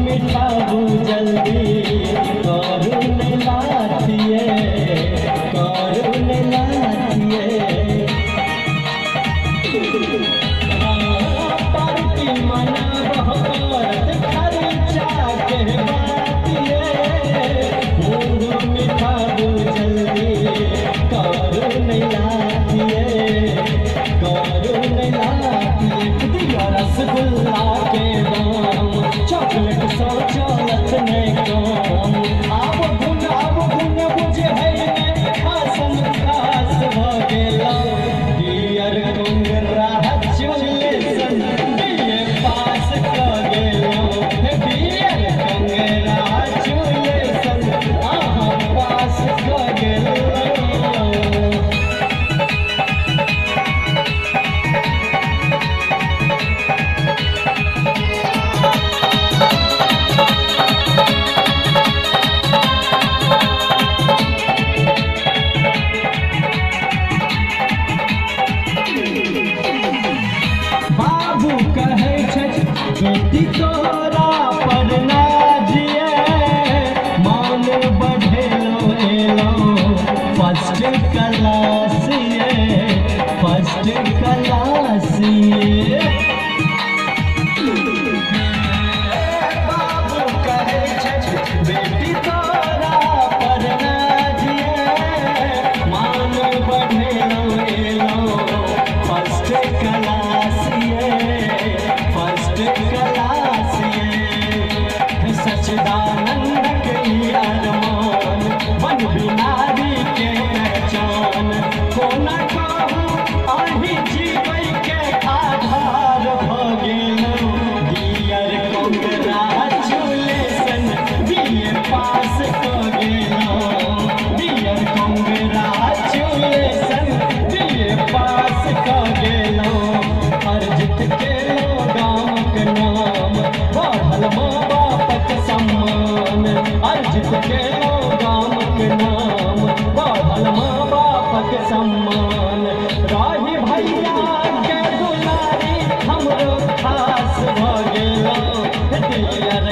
मिठाबू जल्दी करुण लाथिए करुण लाथिए पार्टी मना बहुत खर्चा के बातिए मिठाबू जल्दी करुण लाथिए करुण लाथिए दिया रसगुल्ला के दाम चॉकलेट सौ चलत नहीं कम आब गुन बुझे है खासन खास भ गेला डियर कांग्रेचुलेशन बीए पास क गेला डियर कांग्रेचुलेशन अहाँ पास क गेला बाबू कहे बेटी तोरा पर नाजिए मान बढ़ेलो एलो फर्स्ट क्लासिए फर्स्ट क्लासिए बाबू कहे बेटी तोरा पर नाजिए मान बढ़ेलो एलो फर्स्ट क्लासिए फर्स्ट क्लासिए सच्चिदानंद के अरमान बन बिनारी के पहचान कोना कहूँ अही जीवन के आधार भ गेलौ डियर कांग्रेचुलेशन बीए पास क गेलौ डियर कांग्रेचुलेशन बीए पास क गेलौ अर्जित केलो गाम के नाम बढ़ल माँ बापक सम्मान अर्जित केलो गाम के नाम बढ़ल माँ बापक सम्मान राही भैया के दुलारी हमरो खास भ गेलौ डियर